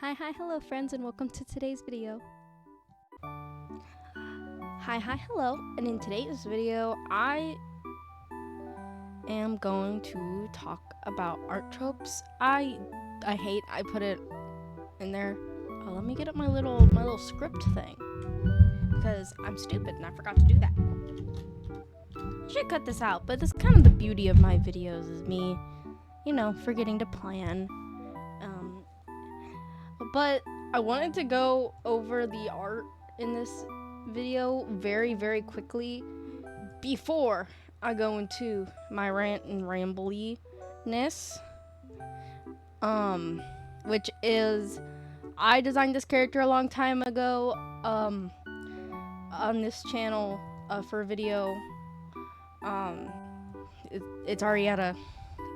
Hello friends, and welcome to today's video. Hello, and in today's video, I am going to talk about art tropes. I put it in there. Let me get up my little script thing, because I'm stupid and I forgot to do that. I should cut this out, but this is kind of the beauty of my videos, is me, forgetting to plan. But I wanted to go over the art in this video very, very quickly before I go into my rant and rambliness. Which is, I designed this character a long time ago, on this channel, for a video. It's already at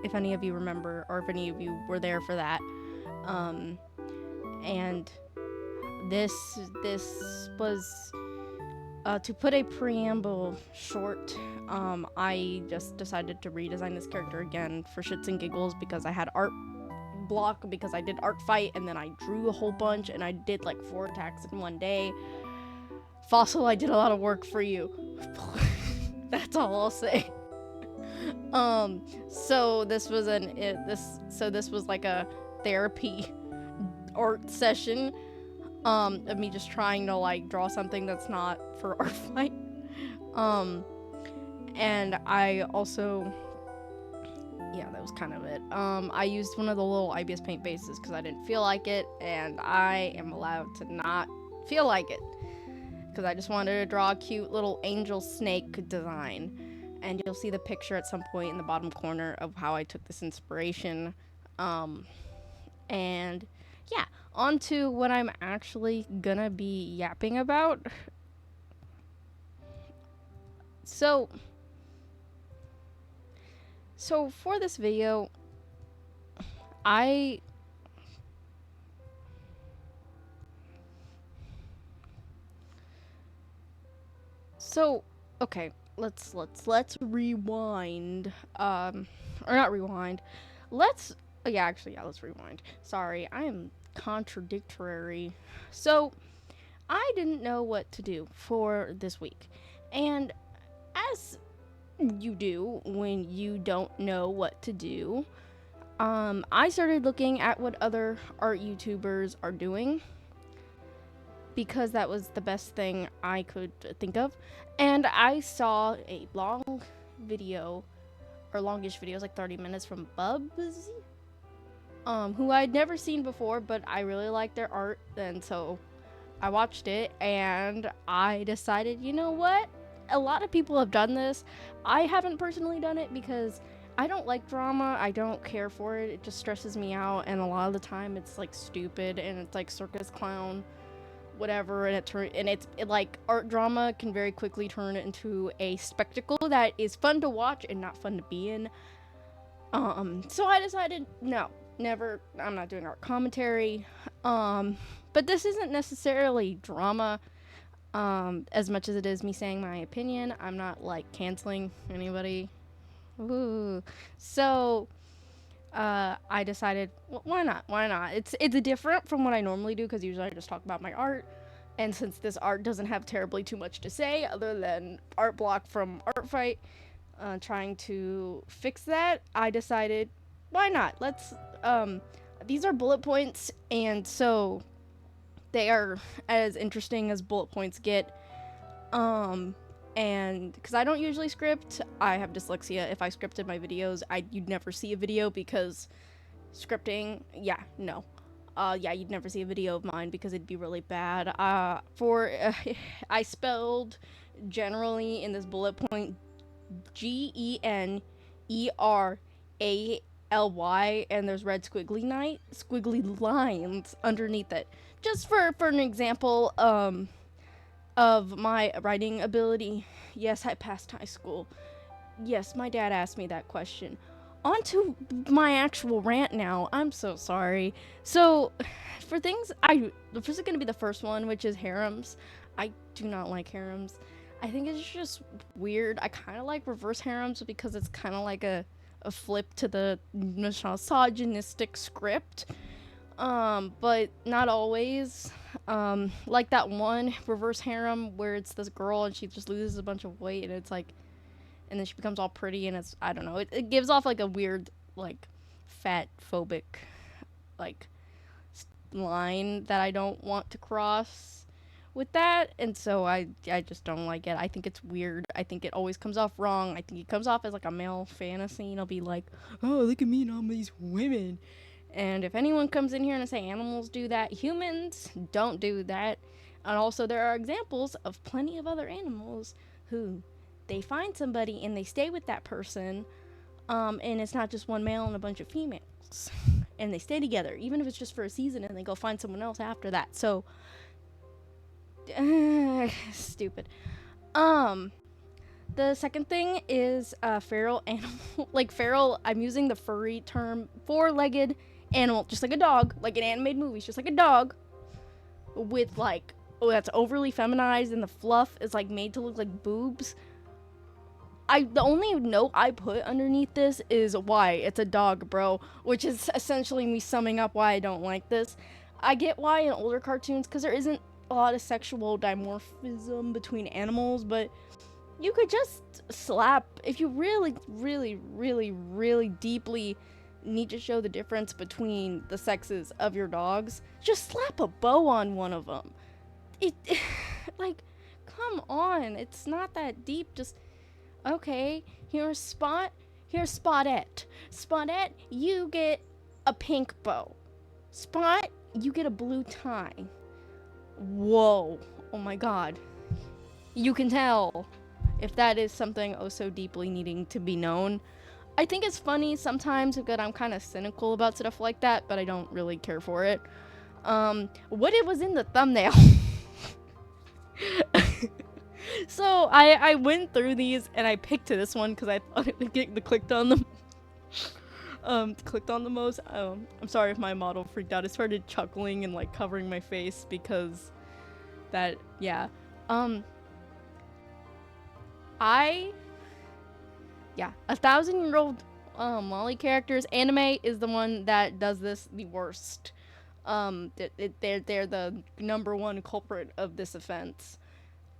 if any of you remember, or if any of you were there for that. And this was, to put a preamble short, I just decided to redesign this character again for shits and giggles, because I had art block, because I did art fight, and then I drew a whole bunch, and I did like 4 attacks in one day. Fossil, I did a lot of work for you. That's all I'll say. So this was this was like a therapy art session, of me just trying to like draw something that's not for art fight. And I also, yeah, that was kind of it. I used one of the little IBS paint bases because I didn't feel like it, and I am allowed to not feel like it, because I just wanted to draw a cute little angel snake design. And you'll see the picture at some point in the bottom corner of how I took this inspiration. And yeah, on to what I'm actually gonna be yapping about. So for this video, okay, let's rewind, or not rewind. Let's rewind. Sorry, I am contradictory. So I didn't know what to do for this week, and as you do when you don't know what to do, I started looking at what other art YouTubers are doing, because that was the best thing I could think of. And I saw a long video, or longish videos, like 30 minutes, from Bubs, who I'd never seen before, but I really liked their art, and so I watched it, and I decided, you know what? A lot of people have done this. I haven't personally done it because I don't like drama. I don't care for it. It just stresses me out, and a lot of the time it's like stupid, and it's like circus clown, whatever, and like art drama can very quickly turn into a spectacle that is fun to watch and not fun to be in. So I decided, no, never, I'm not doing art commentary. But this isn't necessarily drama, as much as it is me saying my opinion. I'm not like canceling anybody. Ooh. So I decided, why not? It's different from what I normally do, because usually I just talk about my art, and since this art doesn't have terribly too much to say other than art block from art fight, trying to fix that, I decided, why not? Let's, these are bullet points, and so they are as interesting as bullet points get. And because I don't usually script, I have dyslexia. If I scripted my videos, you'd never see a video, because scripting, you'd never see a video of mine because it'd be really bad. I spelled generally in this bullet point GENERALY, and there's red squiggly lines underneath it, just for an example of my writing ability. Yes, I passed high school. Yes, my dad asked me that question. On to my actual rant now. I'm so sorry. So, for things, this is gonna be the first one, which is harems. I do not like harems. I think it's just weird. I kind of like reverse harems, because it's kind of like a flip to the misogynistic script. But not always. Like that one reverse harem where it's this girl and she just loses a bunch of weight and it's like, and then she becomes all pretty and it's, I don't know, it gives off like a weird, like, fat phobic, like, line that I don't want to cross with that, and so I just don't like it. I think it's weird. I think it always comes off wrong. I think it comes off as like a male fantasy, and I'll be like, oh, look at me and all these women. And if anyone comes in here and say animals do that, humans don't do that. And also, there are examples of plenty of other animals who they find somebody and they stay with that person, and it's not just one male and a bunch of females. And they stay together, even if it's just for a season, and they go find someone else after that. So, stupid. Um, the second thing is feral animal. Like feral, I'm using the furry term, four-legged animal, just like a dog, like in animated movies, just like a dog, with like, oh, that's overly feminized, and the fluff is like made to look like boobs. The only note I put underneath this is why it's a dog, bro, which is essentially me summing up why I don't like this. I get why in older cartoons, because there isn't a lot of sexual dimorphism between animals, but you could just slap, if you really, really, really, really deeply need to show the difference between the sexes of your dogs, just slap a bow on one of them. It like, come on, it's not that deep. Just, okay, here's Spot, here's Spotette. Spotette, you get a pink bow. Spot, you get a blue tie. Whoa, oh my god. You can tell if that is something oh so deeply needing to be known. I think it's funny sometimes that I'm kind of cynical about stuff like that, but I don't really care for it. What it was in the thumbnail. So I went through these and I picked this one because I thought it would get the clicked on them. Clicked on the most. I'm sorry if my model freaked out. I started chuckling and like covering my face because that, yeah. Yeah, 1,000-year-old Molly characters. Anime is the one that does this the worst. They're the number one culprit of this offense.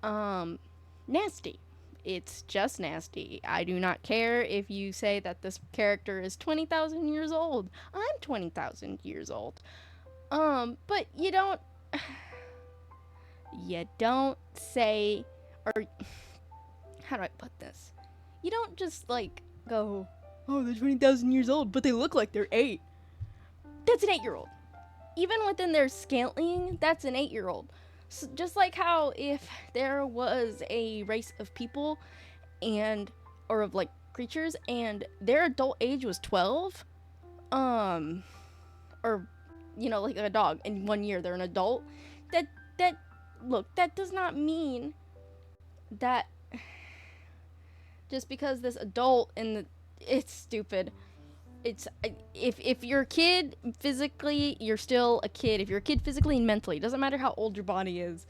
Nasty. It's just nasty. I do not care if you say that this character is 20,000 years old. I'm 20,000 years old. But you don't say, or how do I put this? You don't just like go, oh, they're 20,000 years old, but they look like they're 8. That's an 8-year-old. Even within their scaling, that's an 8-year-old. So just like how if there was a race of people or of like creatures and their adult age was 12, or, you know, like a dog, in 1 year they're an adult, that does not mean that just because this adult it's stupid. It's, if you're a kid physically, you're still a kid. If you're a kid physically and mentally, it doesn't matter how old your body is.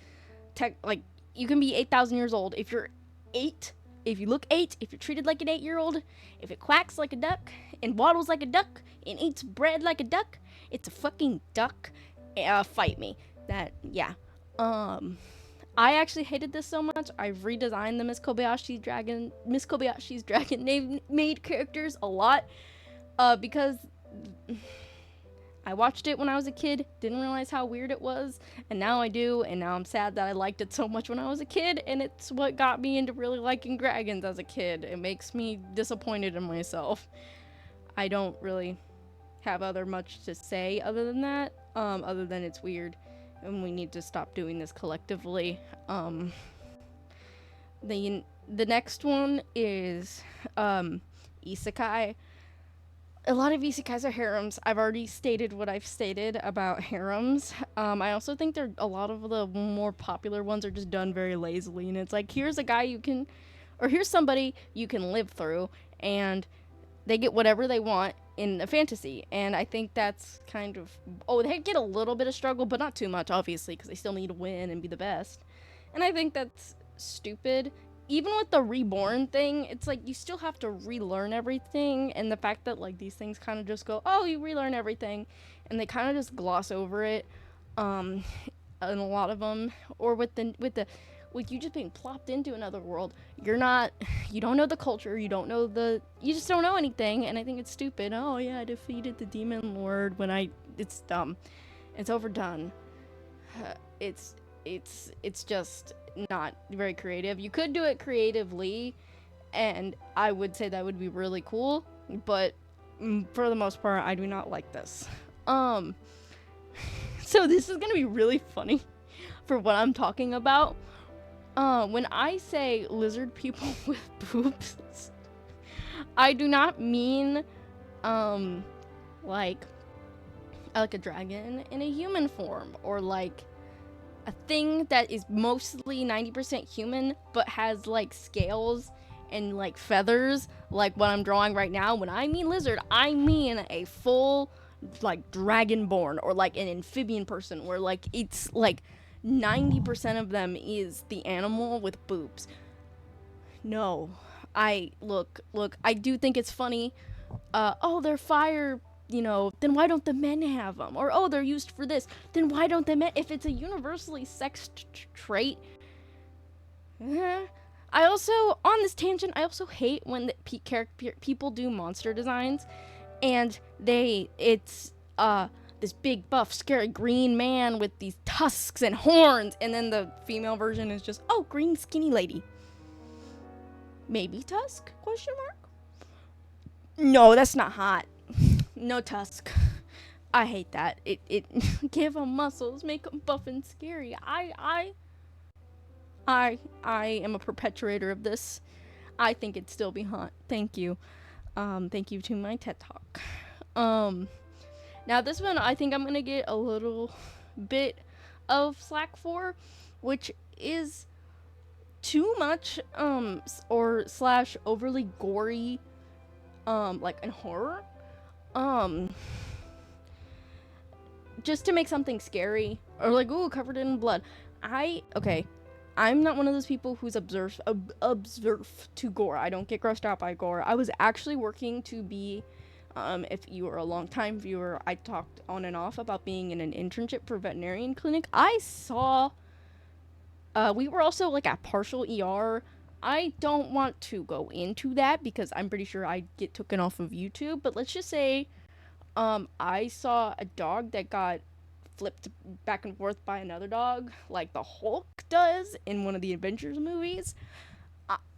Like, you can be 8,000 years old. If you're 8, if you look 8, if you're treated like an 8-year-old, if it quacks like a duck and waddles like a duck and eats bread like a duck, it's a fucking duck. Fight me. Yeah. I actually hated this so much. I've redesigned the Miss Kobayashi's Dragon made characters a lot. Because I watched it when I was a kid, didn't realize how weird it was, and now I do, and now I'm sad that I liked it so much when I was a kid, and it's what got me into really liking dragons as a kid. It makes me disappointed in myself. I don't really have much to say other than that, other than it's weird, and we need to stop doing this collectively. The next one is, isekai. A lot of isekais are harems. I've already stated what I've stated about harems. I also think a lot of the more popular ones are just done very lazily, and it's like, here's a guy here's somebody you can live through, and they get whatever they want in a fantasy. And I think that's kind of, they get a little bit of struggle, but not too much, obviously, because they still need to win and be the best. And I think that's stupid. even with the reborn thing, it's like you still have to relearn everything, and the fact that like these things kind of just go, oh, you relearn everything, and they kind of just gloss over it, um, in a lot of them, or with you just being plopped into another world, you don't know the culture, you just don't know anything, and I think it's stupid. Oh yeah, I defeated the demon lord it's dumb, it's overdone. It's it's just not very creative. You could do it creatively, and I would say that would be really cool, but for the most part, I do not like this. Um, so this is gonna be really funny for what I'm talking about. When I say lizard people with boobs, I do not mean um like like a dragon in a human form, or like a thing that is mostly 90% human but has like scales and like feathers, like what I'm drawing right now. When I mean lizard, I mean a full like dragonborn, or like an amphibian person, where like it's like 90% of them is the animal with boobs. No. I do think it's funny. Oh, they're fire, then why don't the men have them? Or, oh, they're used for this, then why don't the men? If it's a universally sexed trait. I also, on this tangent, I also hate when people do monster designs, and it's this big buff scary green man with these tusks and horns, and then the female version is just, oh, green skinny lady. Maybe tusk? Question mark. No, that's not hot. No tusk. I hate that. It give them muscles, make them buff and scary. I am a perpetuator of this. I think it'd still be hot. Thank you. Thank you to my TED Talk. Now this one I think I'm gonna get a little bit of slack for, which is too much, or slash overly gory, like in horror. Um, just to make something scary, or like, ooh, covered in blood. Okay, I'm not one of those people who's observed to gore. I don't get grossed out by gore. I was actually working to be, if you were a long time viewer, I talked on and off about being in an internship for veterinarian clinic. I saw, we were also like at partial ER. I don't want to go into that because I'm pretty sure I'd get taken off of YouTube, but let's just say, I saw a dog that got flipped back and forth by another dog, like the Hulk does in one of the Avengers movies.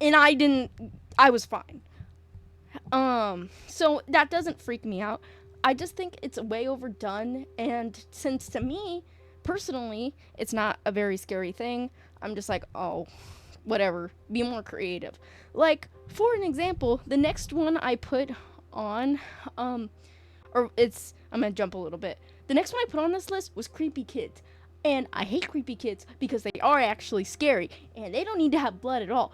And I was fine. So that doesn't freak me out. I just think it's way overdone, and since to me, personally, it's not a very scary thing, I'm just like, oh, whatever, be more creative. Like, for an example, the next one I put on, I'm gonna jump a little bit. The next one I put on this list was creepy kids. And I hate creepy kids because they are actually scary and they don't need to have blood at all.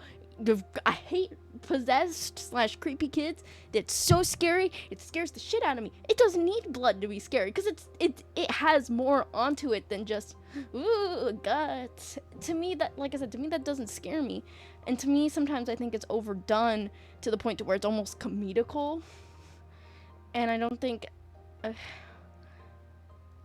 I hate possessed slash creepy kids. That's so scary. It scares the shit out of me. It doesn't need blood to be scary because it has more onto it than just ooh guts. To me, that, like I said, to me that doesn't scare me. And to me, sometimes I think it's overdone to the point to where it's almost comedical. And I don't think,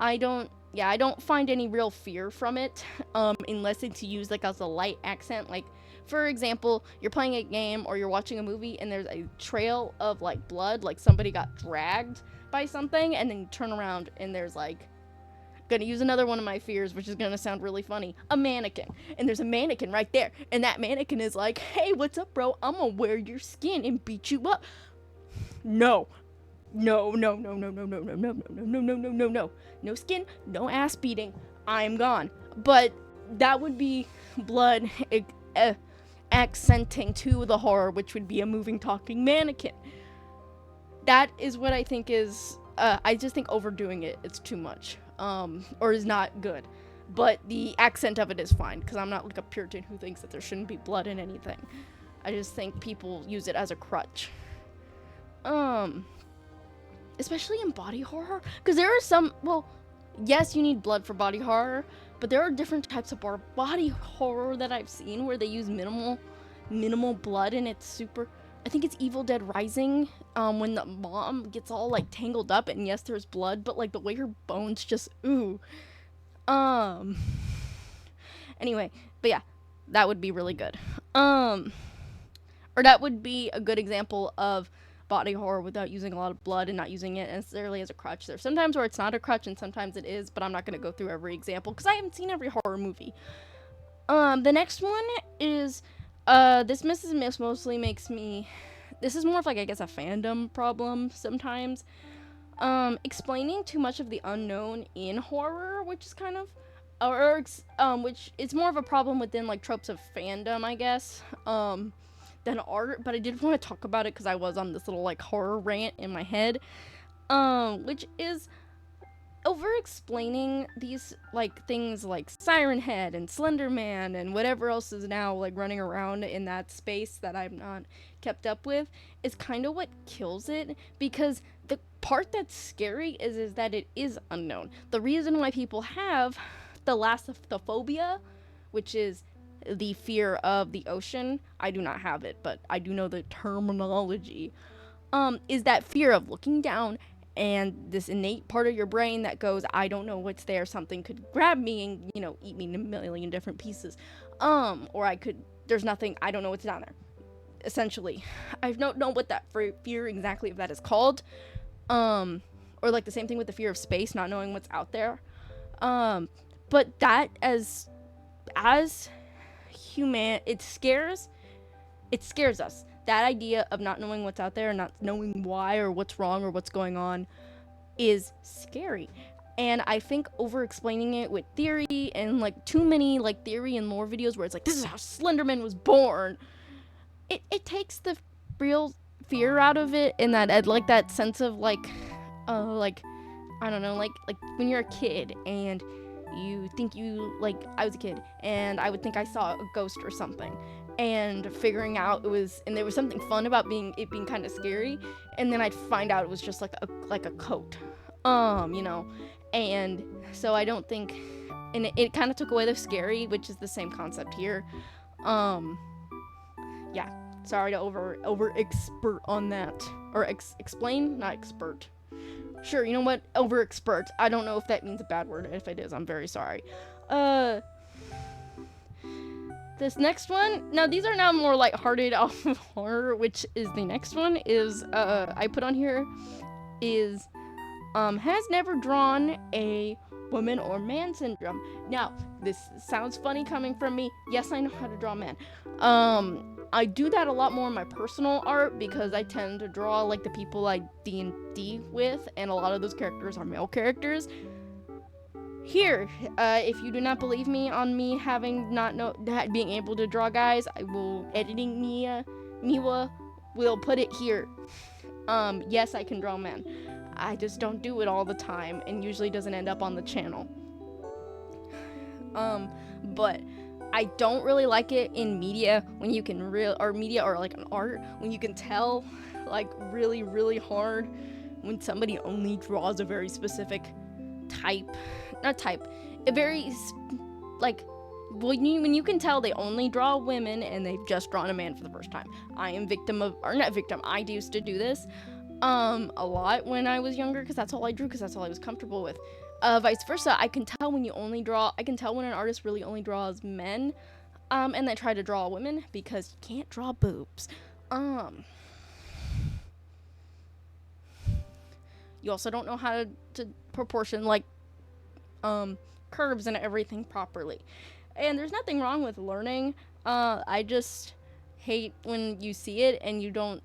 I don't find any real fear from it, unless it's used like as a light accent. Like, for example, you're playing a game or you're watching a movie and there's a trail of like blood, like somebody got dragged by something, and then you turn around and there's like, gonna use another one of my fears, which is gonna sound really funny, a mannequin, and there's a mannequin right there, and that mannequin is like, hey, what's up, bro? I'm gonna wear your skin and beat you up. No, no, no, no, no, no, no, no, no, no, no, no, no, no, no, no. No skin, no ass beating. I'm gone. But that would be blood accenting to the horror, which would be a moving, talking mannequin. That is what I think is. I just think overdoing it's too much. Or is not good. But the accent of it is fine, because I'm not like a Puritan who thinks that there shouldn't be blood in anything. I just think people use it as a crutch. Especially in body horror, because there are some, well, yes, you need blood for body horror, but there are different types of body horror that I've seen where they use minimal minimal blood, and it's super, I think it's Evil Dead Rising, when the mom gets all like tangled up, and yes, there's blood, but like the way her bones just ooh. Um anyway, but yeah, that would be really good. Or that would be a good example of body horror without using a lot of blood and not using it necessarily as a crutch. There's sometimes where it's not a crutch and sometimes it is, but I'm not going to go through every example because I haven't seen every horror movie. The next one is, this Mrs. Miss mostly makes me, this is more of like, I guess, a fandom problem sometimes. Explaining too much of the unknown in horror, which is kind of, which is more of a problem within like tropes of fandom, I guess, than art. But I did want to talk about it because I was on this little like horror rant in my head, which is over explaining these like things like Siren Head and Slender Man and whatever else is now like running around in that space that I'm not kept up with is kind of what kills it, because the part that's scary is that it is unknown. The reason why people have thalassophobia, which is the fear of the ocean, I do not have it, but I do know the terminology, is that fear of looking down and this innate part of your brain that goes, I don't know what's there, something could grab me and, you know, eat me in a million different pieces. Or I could, there's nothing, I don't know what's down there. Essentially, I don't know what that fear exactly of that is called. Or like the same thing with the fear of space, not knowing what's out there. But that as human, it scares us. That idea of not knowing what's out there and not knowing why or what's wrong or what's going on is scary. And I think over explaining it with theory and like too many like theory and lore videos where it's like, this is how Slenderman was born, it takes the real fear out of it, and that like that sense of like I don't know, like when you're a kid and you think you, like, I was a kid and I would think I saw a ghost or something, and figuring out and there was something fun about being kind of scary, and then I'd find out it was just like a coat, you know. And so I don't think, and it kind of took away the scary, which is the same concept here. Yeah, sorry to over expert on that, or explain, not expert. Sure, you know what? Over expert. I don't know if that means a bad word. If it is, I'm very sorry. This next one, now these are now more lighthearted off of horror, which is the next one, is, I put on here, is, has never drawn a woman or man syndrome. Now, this sounds funny coming from me. Yes, I know how to draw man. I do that a lot more in my personal art because I tend to draw like the people I D&D with, and a lot of those characters are male characters. Here, if you do not believe me on me having being able to draw guys, I will, editing Miwa will put it here. Yes, I can draw men. I just don't do it all the time, and usually doesn't end up on the channel. But I don't really like it in media when you can media or like an art when you can tell like really, really hard when somebody only draws a very specific when you can tell they only draw women and they've just drawn a man for the first time. I used to do this a lot when I was younger because that's all I drew, because that's all I was comfortable with. Vice versa, I can tell when an artist really only draws men, and they try to draw women, because you can't draw boobs. You also don't know how to proportion, like, curves and everything properly. And there's nothing wrong with learning. I just hate when you see it and you don't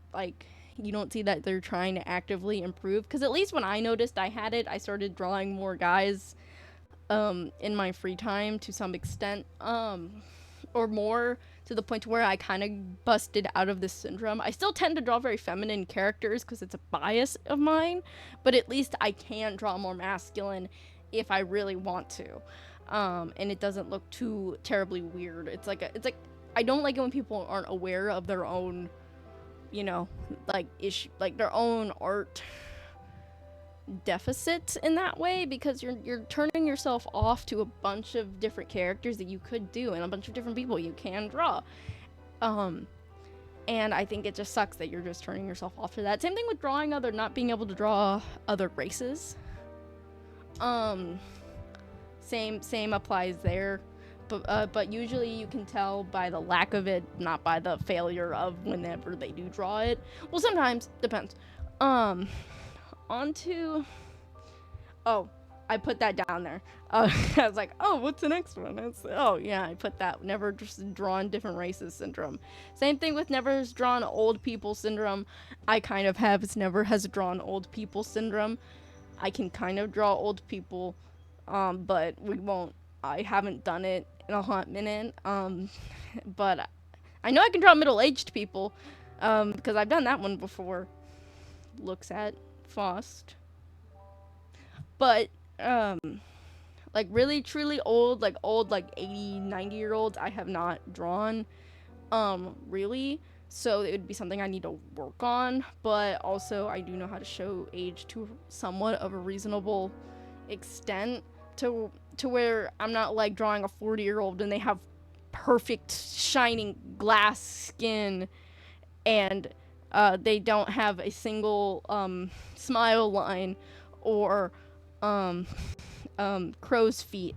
see that they're trying to actively improve. Because at least when I noticed I had it, I started drawing more guys in my free time to some extent, or more to the point where I kind of busted out of this syndrome. I still tend to draw very feminine characters because it's a bias of mine, but at least I can draw more masculine if I really want to, and it doesn't look too terribly weird. It's like I don't like it when people aren't aware of their own, you know, like their own art deficits in that way, because you're turning yourself off to a bunch of different characters that you could do and a bunch of different people you can draw. And I think it just sucks that you're just turning yourself off to that. Same thing with drawing not being able to draw other races. Same applies there. But usually you can tell by the lack of it, not by the failure of whenever they do draw it. Well, sometimes, depends. On to... Oh, I put that down there. I was like, oh, what's the next one? Oh, yeah, I put that. Never just drawn different races syndrome. Same thing with never has drawn old people syndrome. I kind of have. It's never has drawn old people syndrome. I can kind of draw old people, but we won't. I haven't done it in a hot minute. But I know I can draw middle-aged people, because I've done that one before. Looks at Faust. But, like really truly old, like 80, 90-year-olds, I have not drawn, really. So it would be something I need to work on, but also I do know how to show age to somewhat of a reasonable extent to where I'm not like drawing a 40-year-old and they have perfect shining glass skin and they don't have a single smile line or crow's feet.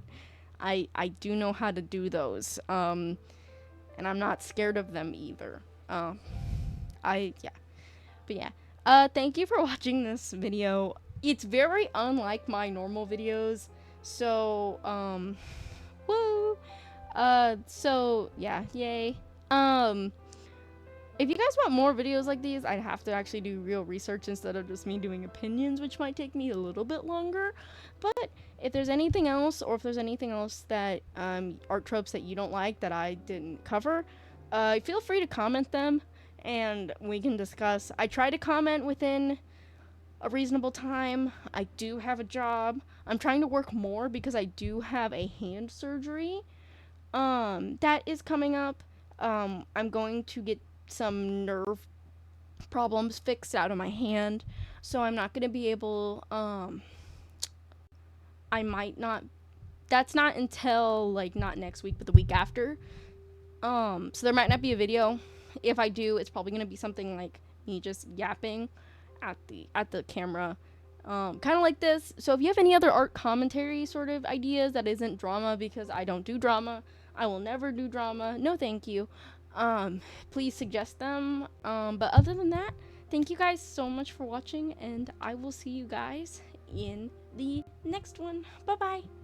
I do know how to do those, and I'm not scared of them either. Yeah. But yeah, thank you for watching this video. It's very unlike my normal videos, so, woo! So, yeah, yay. If you guys want more videos like these, I'd have to actually do real research instead of just me doing opinions, which might take me a little bit longer. But if there's anything else, or if there's anything else that, art tropes that you don't like that I didn't cover, feel free to comment them, and we can discuss. I try to comment within a reasonable time. I do have a job. I'm trying to work more because I do have a hand surgery, that is coming up. I'm going to get some nerve problems fixed out of my hand, so I'm not going to be able, I might not, that's not until, like, not next week, but the week after, so there might not be a video. If I do, it's probably going to be something like me just yapping at the camera, kind of like this. So if you have any other art commentary sort of ideas that isn't drama, because I don't do drama, I will never do drama, no thank you, please suggest them. But other than that, thank you guys so much for watching, and I will see you guys in the next one. Bye bye.